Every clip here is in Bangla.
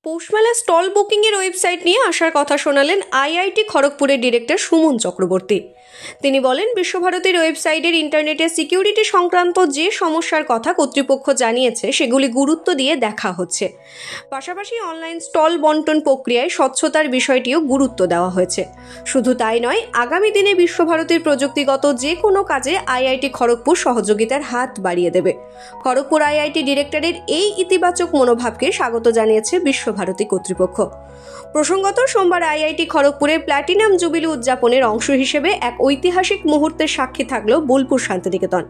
পৌষমেলা স্টল বুকিং এর ওয়েবসাইট নিয়ে আসার কথা শোনালেন আইআইটি খড়গপুরের ডিরেক্টর সুমন চক্রবর্তী। তিনি বলেন, বিশ্বভারতীর ওয়েবসাইটের ইন্টারনেটের সিকিউরিটি সংক্রান্ত যে সমস্যার কথা কর্তৃপক্ষ জানিয়েছে সেগুলি গুরুত্ব দিয়ে দেখা হচ্ছে। পাশাপাশি অনলাইন স্টল বন্টন প্রক্রিয়ায় স্বচ্ছতার বিষয়টিও গুরুত্ব দেওয়া হয়েছে। শুধু তাই নয়, আগামী দিনে বিশ্বভারতীর প্রযুক্তিগত যে কোনো কাজে আইআইটি খড়গপুর সহযোগিতার হাত বাড়িয়ে দেবে। খড়গপুর আইআইটি ডিরেক্টরের এই ইতিবাচক মনোভাবকে স্বাগত জানিয়েছে বিশ্বভারতী কর্তৃপক্ষ। প্রসঙ্গত, সোমবার আইআইটি খড়গপুরে প্ল্যাটিনাম জুবিলি উদযাপনের অংশ হিসেবে এক ঐতিহাসিক মুহূর্তের সাক্ষী থাকল বোলপুর শান্তিনিকেতন।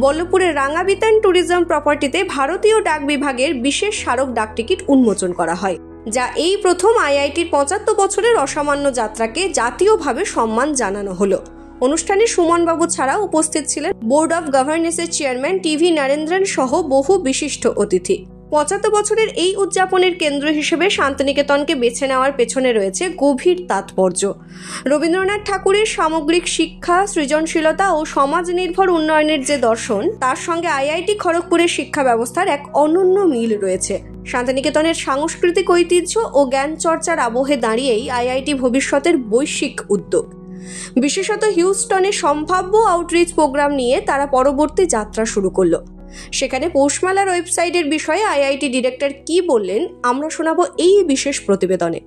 বল্লভপুরের রাঙাবিতান ট্যুরিজম প্রপার্টিতে ভারতীয় ডাক বিভাগের বিশেষ স্মারক ডাক টিকিট উন্মোচন করা হয়, যা এই প্রথম আইআইটির ৭৫ বছরের অসামান্য যাত্রাকে জাতীয়ভাবে সম্মান জানানো হলো। অনুষ্ঠানে সুমনবাবু ছাড়াও উপস্থিত ছিলেন বোর্ড অফ গভর্নেন্সের চেয়ারম্যান টিভি নরেন্দ্রন সহ বহু বিশিষ্ট অতিথি। ৭৫ বছরের এই উদযাপনের কেন্দ্র হিসেবে শান্তিনিকেতনকে বেছে নেওয়ার পেছনে রয়েছে গভীর তাৎপর্য। রবীন্দ্রনাথ ঠাকুরের সামগ্রিক শিক্ষা, সৃজনশীলতা ও সমাজ নির্ভর উন্নয়নের যে দর্শন, তার সঙ্গে আইআইটি খড়গপুরের শিক্ষা ব্যবস্থার এক অনন্য মিল রয়েছে। শান্তিনিকেতনের সাংস্কৃতিক ঐতিহ্য ও জ্ঞান চর্চার আবহে দাঁড়িয়েই আইআইটি ভবিষ্যতের বৈশ্বিক উদ্যোগ। বিশেষত হিউস্টনে সম্ভাব্য আউটরিচ প্রোগ্রাম নিয়ে তারা পরবর্তী যাত্রা শুরু করলো। সেখানে পৌষমেলার ওয়েবসাইটের বিষয়ে আইআইটি ডিরেক্টর কি বললেন, আমরা শোনাবো এই বিশেষ প্রতিবেদনে।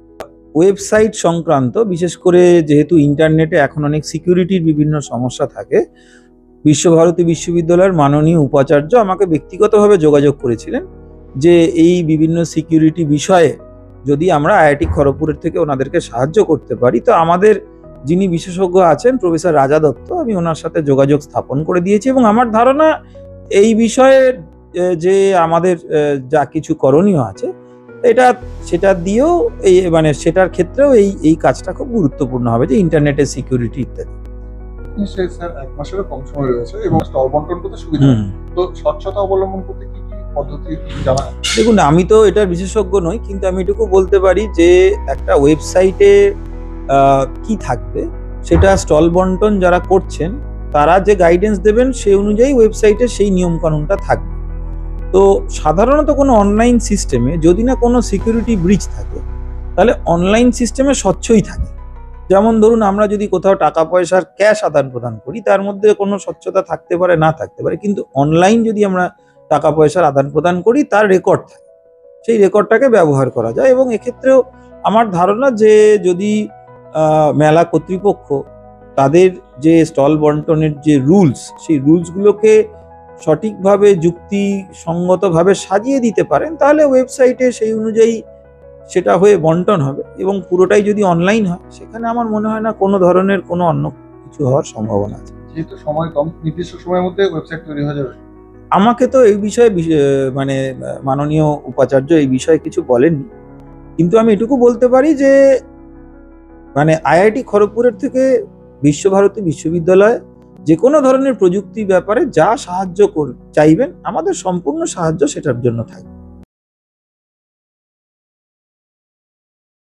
ওয়েবসাইট সংক্রান্ত, বিশেষ করে যেহেতু ইন্টারনেটে এখন অনেক সিকিউরিটির বিভিন্ন সমস্যা থাকে, বিশ্বভারতী বিশ্ববিদ্যালয়ের মাননীয় উপাচার্য আমাকে ব্যক্তিগতভাবে যোগাযোগ করেছিলেন যে এই বিভিন্ন সিকিউরিটি বিষয়ে যদি আমরা আইআইটি খড়গপুরের থেকে ওনাদেরকে সাহায্য করতে পারি, তো আমাদের যিনি বিশেষজ্ঞ আছেন প্রফেসর রাজা দত্ত, আমি ওনার সাথে যোগাযোগ স্থাপন করে দিয়েছি এবং আমার ধারণা এই বিষয়ে যে আমাদের যা কিছু করণীয় আছে সেটা দিয়েও সেটার ক্ষেত্রেও এই কাজটা খুব গুরুত্বপূর্ণ হবে, যে ইন্টারনেটের সিকিউরিটি ইত্যাদি। স্যার, ১ মাসেরও কম সময় রয়েছে এবং স্টল বন্টন করতে সুবিধা। তো স্বচ্ছতা অবলম্বন করতে কি কি পদ্ধতি জানা? দেখুন, আমি তো এটার বিশেষজ্ঞ নই, কিন্তু আমি এটুকু বলতে পারি যে একটা ওয়েবসাইটে কি থাকবে সেটা স্টল বন্টন যারা করছেন তারা যে গাইডেন্স দেবেন সেই অনুযায়ী ওয়েবসাইটে সেই নিয়মকানুনটা থাকবে। তো সাধারণত কোনো অনলাইন সিস্টেমে যদি না কোনো সিকিউরিটি ব্রিচ থাকে, তাহলে অনলাইন সিস্টেমে স্বচ্ছই থাকে। যেমন ধরুন, আমরা যদি কোথাও টাকা পয়সার ক্যাশ আদান প্রদান করি, তার মধ্যে কোনো স্বচ্ছতা থাকতে পারে, না থাকতে পারে, কিন্তু অনলাইন যদি আমরা টাকা পয়সার আদান প্রদান করি তার রেকর্ড থাকে, সেই রেকর্ডটাকে ব্যবহার করা যায়। এবং এক্ষেত্রেও আমার ধারণা যে যদি মেলা কর্তৃপক্ষ তাদের যে স্টল বন্টনের যে রুলস, সেই রুলসগুলোকে সঠিকভাবে যুক্তিসঙ্গতভাবে সাজিয়ে দিতে পারেন, তাহলে ওয়েবসাইটে সেই অনুযায়ী সেটা হয়ে বন্টন হবে। এবং পুরোটাই যদি অনলাইন হয়, সেখানে আমার মনে হয় না কোনো ধরনের কোনো অন্য কিছু হওয়ার সম্ভাবনা আছে। যেহেতু সময় কম, নির্দিষ্ট সময়ের মধ্যে ওয়েবসাইট তৈরি হয়ে যাবে। আমাকে তো এই বিষয়ে মাননীয় উপাচার্য এই বিষয়ে কিছু বলেননি, কিন্তু আমি এটুকু বলতে পারি যে আইআইটি খড়গপুরের থেকে বিশ্বভারতী বিশ্ববিদ্যালয় যে কোনো ধরনের প্রযুক্তি ব্যাপারে যা সাহায্য চাইবেন, আমাদের সম্পূর্ণ সাহায্য সেটার জন্য থাকবে।